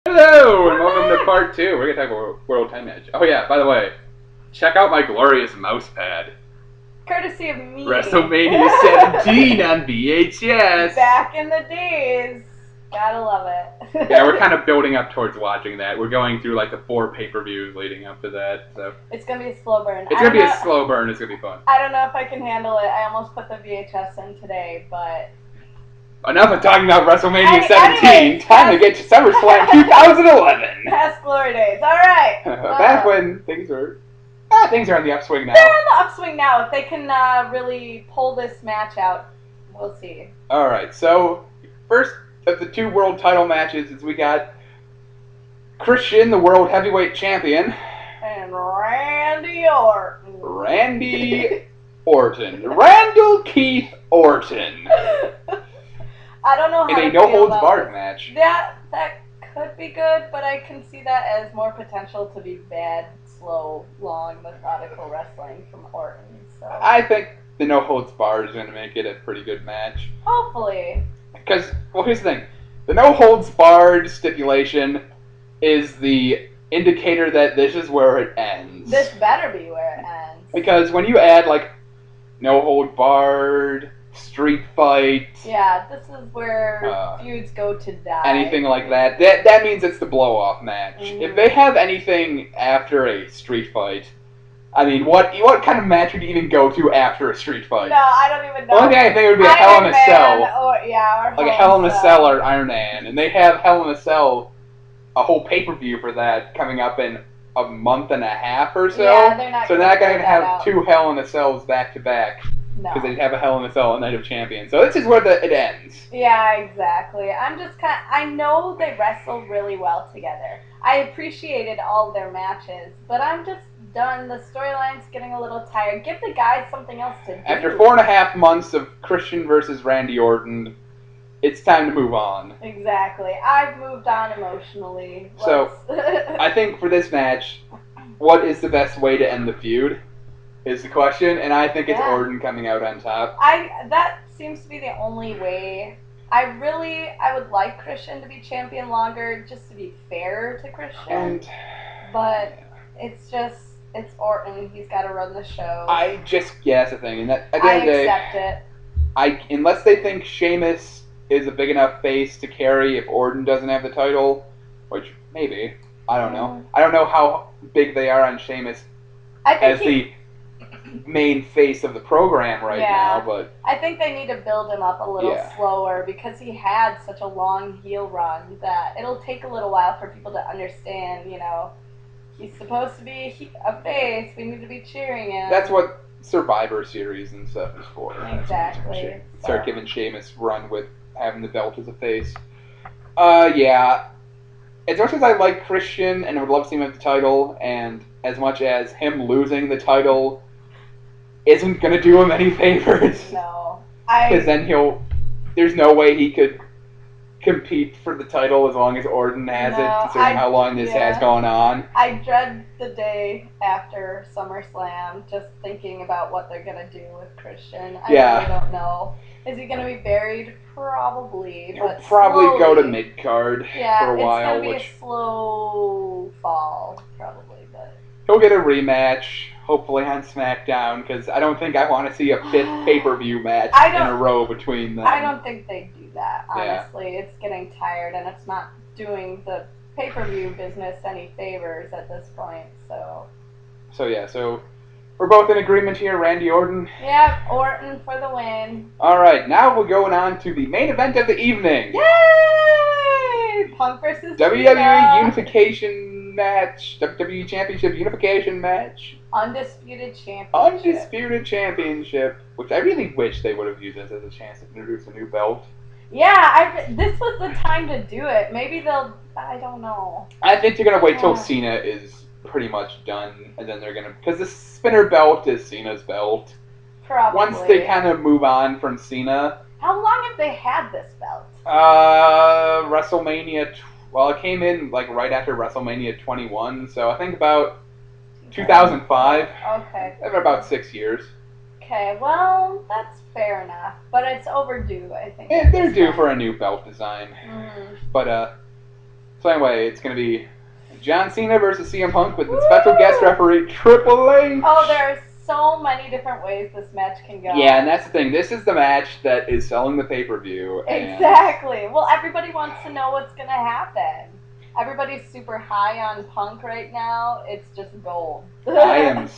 Hello, and welcome to part 2. We're going to talk about World Time Match. Oh yeah, by the way, check out my glorious mouse pad. Courtesy of me. WrestleMania 17 on VHS. Back in the days. Gotta love it. Yeah, we're kind of building up towards watching that. We're going through like the 4 pay-per-views leading up to that. So it's going to be a slow burn. It's going to be a slow burn. It's going to be fun. I don't know if I can handle it. I almost put the VHS in today, but... Enough of talking about WrestleMania 17. Anyways, Time to get to SummerSlam 2011. Past glory days. All right. Back when things are on the upswing now. They're on the upswing now. If they can really pull this match out, we'll see. All right. So first of the 2 world title matches is we got Christian, the world heavyweight champion, and Randy Orton. Randall Keith Orton. I don't know how in a no-holds-barred match. That could be good, but I can see that as more potential to be bad, slow, long, methodical wrestling from Orton. So I think the no-holds-barred is going to make it a pretty good match. Hopefully. Because, well, here's the thing. The no-holds-barred stipulation is the indicator that this is where it ends. This better be where it ends. Because when you add, like, no-hold-barred... street fight. Yeah, this is where feuds go to die. Anything like that. That means it's the blow-off match. Mm-hmm. If they have anything after a street fight, I mean, what kind of match would you even go to after a street fight? No, I don't even know. Only thing I think would be a Hell in a Cell. Or like a Hell in a Cell or Iron Man. And they have Hell in a Cell, a whole pay-per-view for that coming up in a month and a half or so. Yeah, they're not. So they're not going to have 2 Hell in a Cells back-to-back. No. Because they'd have a Hell in a Cell on Night of Champions. So this is where it ends. Yeah, exactly. I know they wrestled really well together. I appreciated all their matches, but I'm just done. The storyline's getting a little tired. Give the guys something else to do. After 4.5 months of Christian versus Randy Orton, it's time to move on. Exactly. I've moved on emotionally. So, I think for this match, what is the best way to end the feud? Is the question, and I think it's Orton coming out on top. That seems to be the only way. I would like Christian to be champion longer, just to be fair to Christian. But it's Orton. He's got to run the show. That's the thing. And at the end of the day, accept it. Unless they think Sheamus is a big enough face to carry if Orton doesn't have the title, which maybe, I don't know. I don't know how big they are on Sheamus as the main face of the program now, but I think they need to build him up a little slower because he had such a long heel run that it'll take a little while for people to understand, he's supposed to be a face, we need to be cheering him. That's what Survivor Series and stuff is for. Exactly. Start giving Sheamus run with having the belt as a face. As much as I like Christian and I would love to see him have the title, and as much as him losing the title isn't going to do him any favors. No. Because then there's no way he could compete for the title as long as Orton has it, considering how long this has gone on. I dread the day after SummerSlam, just thinking about what they're going to do with Christian. I really don't know. Is he going to be buried? Probably. He'll probably go to mid-card for a while. It's going to be a slow fall, probably. But he'll get a rematch. Hopefully on SmackDown, because I don't think I want to see a 5th pay-per-view match in a row between them. I don't think they do that, honestly. It's getting tired, and it's not doing the pay-per-view business any favors at this point, so we're both in agreement here, Randy Orton? Yep, Orton for the win. Alright, now we're going on to the main event of the evening. Yay! Punk versus WWE Unification match, WWE Championship Unification match. Undisputed Championship, which I really wish they would have used this as a chance to introduce a new belt. Yeah, this was the time to do it. Maybe I don't know. I think they're going to wait till Cena is pretty much done, and then they're going to, because the spinner belt is Cena's belt. Probably. Once they kind of move on from Cena. How long have they had this belt? WrestleMania, it came in like right after WrestleMania 21, so I think about 2005. Okay. About 6 years. Okay, well, that's fair enough. But it's overdue, I think. Yeah, they're due for a new belt design. Mm-hmm. But, So anyway, it's going to be John Cena versus CM Punk with the special guest referee Triple H. Oh, there are so many different ways this match can go. Yeah, and that's the thing. This is the match that is selling the pay-per-view. Exactly. Well, everybody wants to know what's going to happen. Everybody's super high on Punk right now. It's just gold. I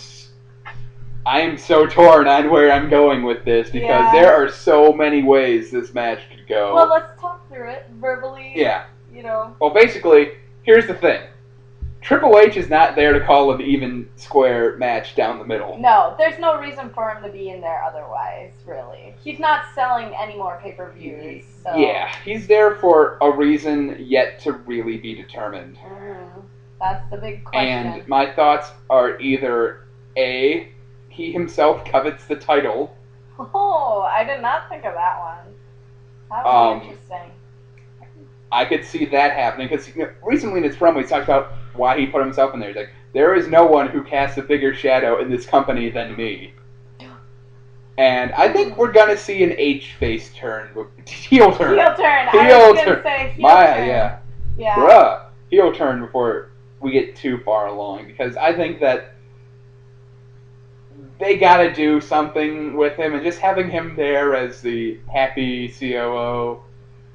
am so torn on where I'm going with this because there are so many ways this match could go. Well, let's talk through it verbally. Yeah. You know. Well, basically, here's the thing. Triple H is not there to call an even square match down the middle. No, there's no reason for him to be in there otherwise, really. He's not selling any more pay-per-views, so... Yeah, he's there for a reason yet to really be determined. That's the big question. And my thoughts are either A, he himself covets the title. Oh, I did not think of that one. That would be interesting. I could see that happening, because recently in his promo he talked about why he put himself in there. He's like, there is no one who casts a bigger shadow in this company than me. And I think we're going to see an H-face turn. Heel turn. Heel turn. I was going to say heel turn. Yeah. Bruh. Heel turn before we get too far along. Because I think that they got to do something with him. And just having him there as the happy COO...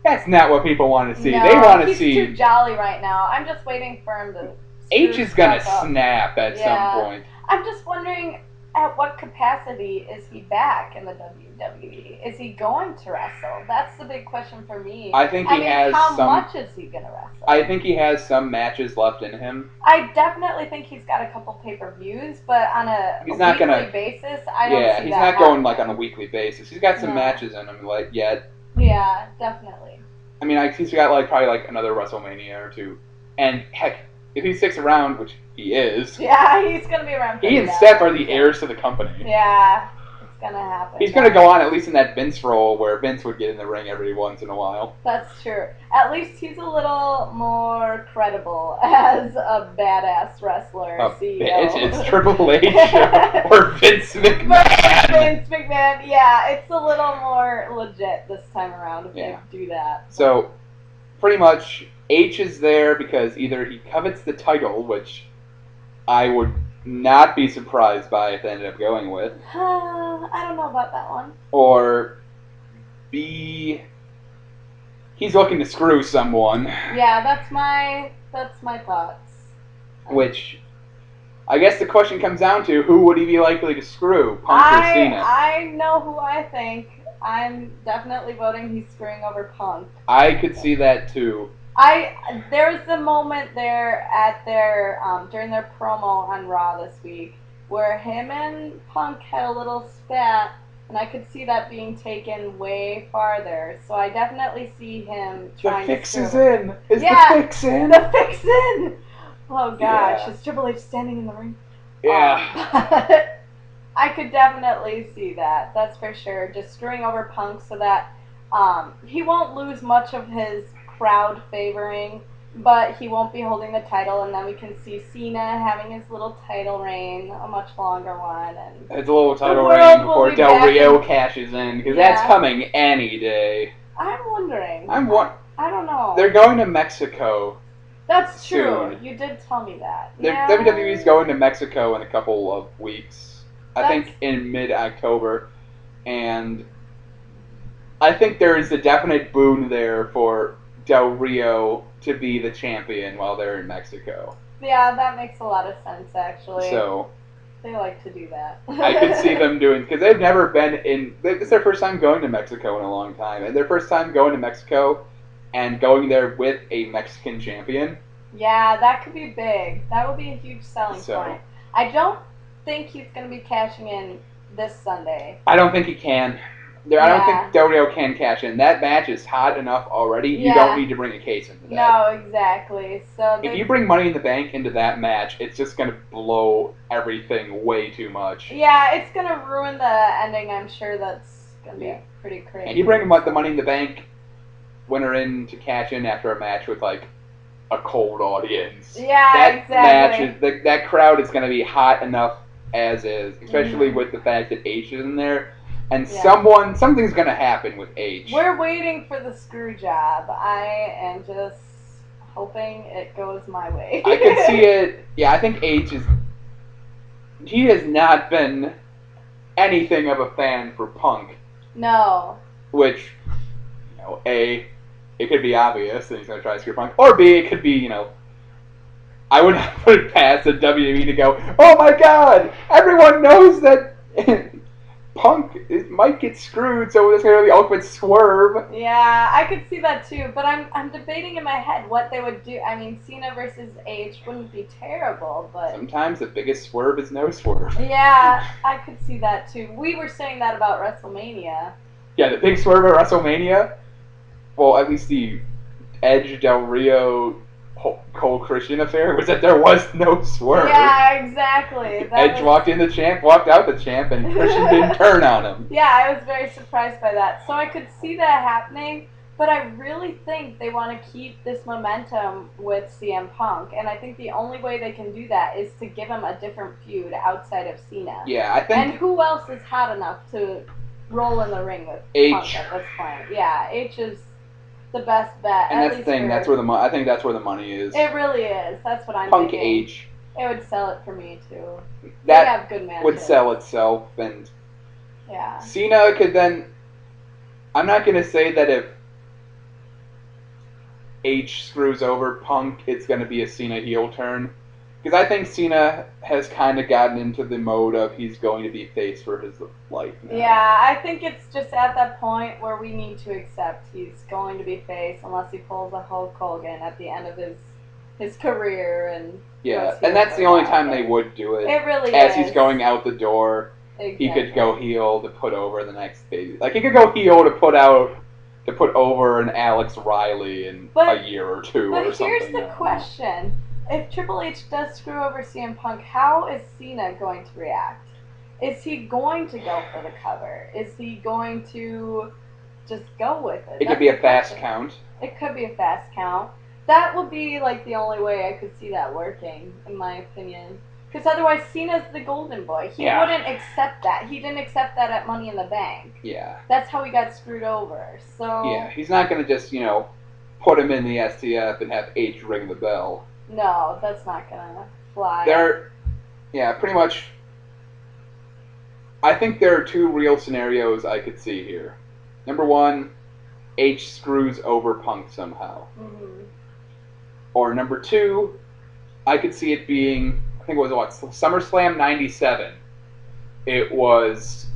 That's not what people want to see. No, they want to see... he's too jolly right now. I'm just waiting for him to... H is going to snap at some point. I'm just wondering, at what capacity is he back in the WWE? Is he going to wrestle? That's the big question for me. I think he has how much is he going to wrestle? I think he has some matches left in him. I definitely think he's got a couple pay-per-views, but on a weekly basis, I don't see that. Yeah, he's not going like on a weekly basis. He's got some matches in him yet. Yeah, definitely. I mean, he's got probably another WrestleMania or two. And heck, if he sticks around, which he is... Yeah, he's going to be around. He and Steph are the heirs to the company. Yeah, it's going to happen. He's going to go on at least in that Vince role where Vince would get in the ring every once in a while. That's true. At least he's a little more credible as a badass wrestler. It's Triple H or Vince McMahon. Vince McMahon, yeah, it's a little more legit this time around if they do that. So, pretty much, H is there because either he covets the title, which I would not be surprised by if they ended up going with. I don't know about that one. Or B, he's looking to screw someone. Yeah, that's my thoughts. Which, I guess the question comes down to, who would he be likely to screw, Punk or Cena? I know who I think. I'm definitely voting he's screwing over Punk. I could see that too. There was a moment there at during their promo on Raw this week where him and Punk had a little spat, and I could see that being taken way farther. So I definitely see him trying to... The fix is in! The fix in? The fix in! Oh gosh, is Triple H standing in the ring? Yeah. I could definitely see that. That's for sure. Just screwing over Punk so that he won't lose much of his crowd favoring, but he won't be holding the title, and then we can see Cena having his little title reign, a much longer one. And it's a little title reign before Del Rio cashes in, because that's coming any day. I'm wondering. I don't know. They're going to Mexico. That's soon. True. You did tell me that. WWE's going to Mexico in a couple of weeks. I think in mid-October. And I think there is a definite boon there for Del Rio to be the champion while they're in Mexico. Yeah, that makes a lot of sense, actually. So they like to do that. I could see them doing, because they've never been in... It's their first time going to Mexico in a long time. And their first time going to Mexico and going there with a Mexican champion. Yeah, that could be big. That would be a huge selling point. I don't think he's going to be cashing in this Sunday. I don't think he can. I don't think Del Rio can cash in. That match is hot enough already. Yeah. You don't need to bring a case into that. No, exactly. So if you bring Money in the Bank into that match, it's just going to blow everything way too much. Yeah, it's going to ruin the ending. I'm sure that's going to be pretty crazy. And you bring the Money in the Bank winner in to cash in after a match with a cold audience. Yeah, exactly. That crowd is going to be hot enough as is, especially with the fact that H is in there. And something's going to happen with H. We're waiting for the screw job. I am just hoping it goes my way. I could see it. Yeah, I think H is. He has not been anything of a fan for Punk. No. Which, A, it could be obvious that he's going to try to screw Punk, or B, it could be, I would not put it past the WWE to go, oh my god, everyone knows that Punk might get screwed, so there's going to be the ultimate swerve. Yeah, I could see that too, but I'm debating in my head what they would do. I mean, Cena versus H wouldn't be terrible, but... Sometimes the biggest swerve is no swerve. Yeah, I could see that too. We were saying that about WrestleMania. Yeah, the big swerve at WrestleMania, well, at least the Edge Del Rio Cole Christian affair was that there was no swerve. Yeah, exactly. Edge walked in the champ, walked out the champ, and Christian didn't turn on him. Yeah, I was very surprised by that. So I could see that happening, but I really think they want to keep this momentum with CM Punk, and I think the only way they can do that is to give him a different feud outside of Cena. Yeah, I think... And who else is hot enough to roll in the ring with Punk at this point? Yeah, H is... the best bet. And that's the thing. That's where I think that's where the money is. It really is. That's what I'm Punk thinking. H. It would sell it for me too. That they have good matches. would sell itself, and yeah. Cena could then. I'm not gonna say that if H screws over Punk, it's gonna be a Cena heel turn, because I think Cena has kind of gotten into the mode of he's going to be face for his life now. Yeah, I think it's just at that point where we need to accept he's going to be face unless he pulls a Hulk Hogan at the end of his career and yeah, and that's the only time they would do it. It really as is. He's going out the door. Exactly. He could go heel to put over the next baby. Like he could go heel to put over an Alex Riley in a year or two or something. But here's the question. If Triple H does screw over CM Punk, how is Cena going to react? Is he going to go for the cover? Is he going to just go with it? It could be a fast count. It could be a fast count. That would be like the only way I could see that working, in my opinion. Because otherwise, Cena's the golden boy. He wouldn't accept that. He didn't accept that at Money in the Bank. Yeah. That's how he got screwed over. So yeah, he's not going to just, put him in the STF and have H ring the bell. No, that's not gonna fly. Pretty much. I think there are two real scenarios I could see here. Number one, H screws over Punk somehow. Mm-hmm. Or number two, I could see it being, I think it was SummerSlam '97. It was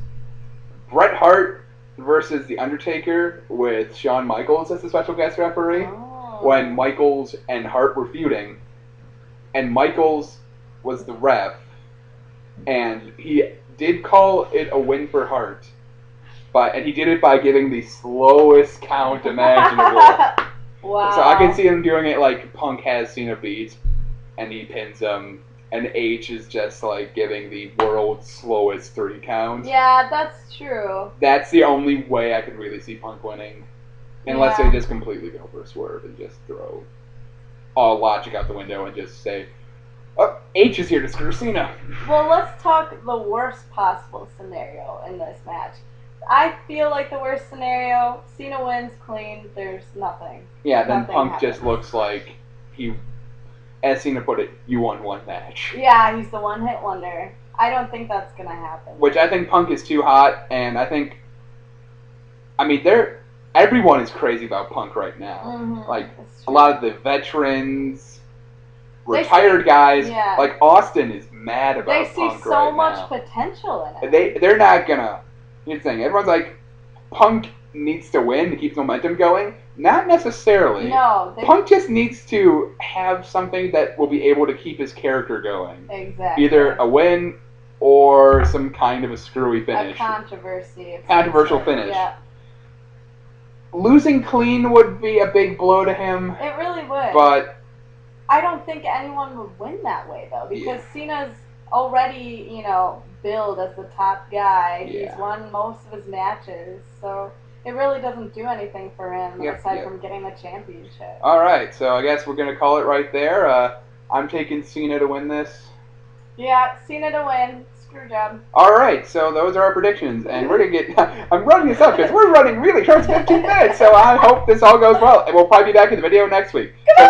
Bret Hart versus The Undertaker with Shawn Michaels as the special guest referee. Oh. When Michaels and Hart were feuding. And Michaels was the ref, and he did call it a win for Hart, and he did it by giving the slowest count imaginable. Wow. So I can see him doing it like Punk has Cena beat, and he pins him, and H is just like giving the world's slowest 3 count. Yeah, that's true. That's the only way I could really see Punk winning, unless they just completely go for a swerve and just throw all logic out the window and just say, oh, H is here to screw Cena. Well, let's talk the worst possible scenario in this match. I feel like the worst scenario, Cena wins clean, there's nothing. Yeah, then Punk happens. just looks like he, as Cena put it, you won one match. Yeah, he's the one-hit wonder. I don't think that's going to happen. Which I think Punk is too hot, and I think, everyone is crazy about Punk right now. Mm-hmm. Like, a lot of the veterans, retired guys, like Austin is mad about Punk right now. They see so much potential in it. They're not gonna. Here's the thing, everyone's like, Punk needs to win to keep the momentum going. Not necessarily. No. Punk just needs to have something that will be able to keep his character going. Exactly. Either a win or some kind of a screwy finish. A controversy. Controversial finish. Yeah. Losing clean would be a big blow to him. It really would. But I don't think anyone would win that way, though, because Cena's already, billed as the top guy. Yeah. He's won most of his matches, so it really doesn't do anything for him aside from getting the championship. All right, so I guess we're going to call it right there. I'm taking Cena to win this. Yeah, Cena to win. Screw job. Alright, so those are our predictions, and we're going to get... I'm running this up because we're running really short, 15 minutes, so I hope this all goes well, and we'll probably be back in the video next week. So,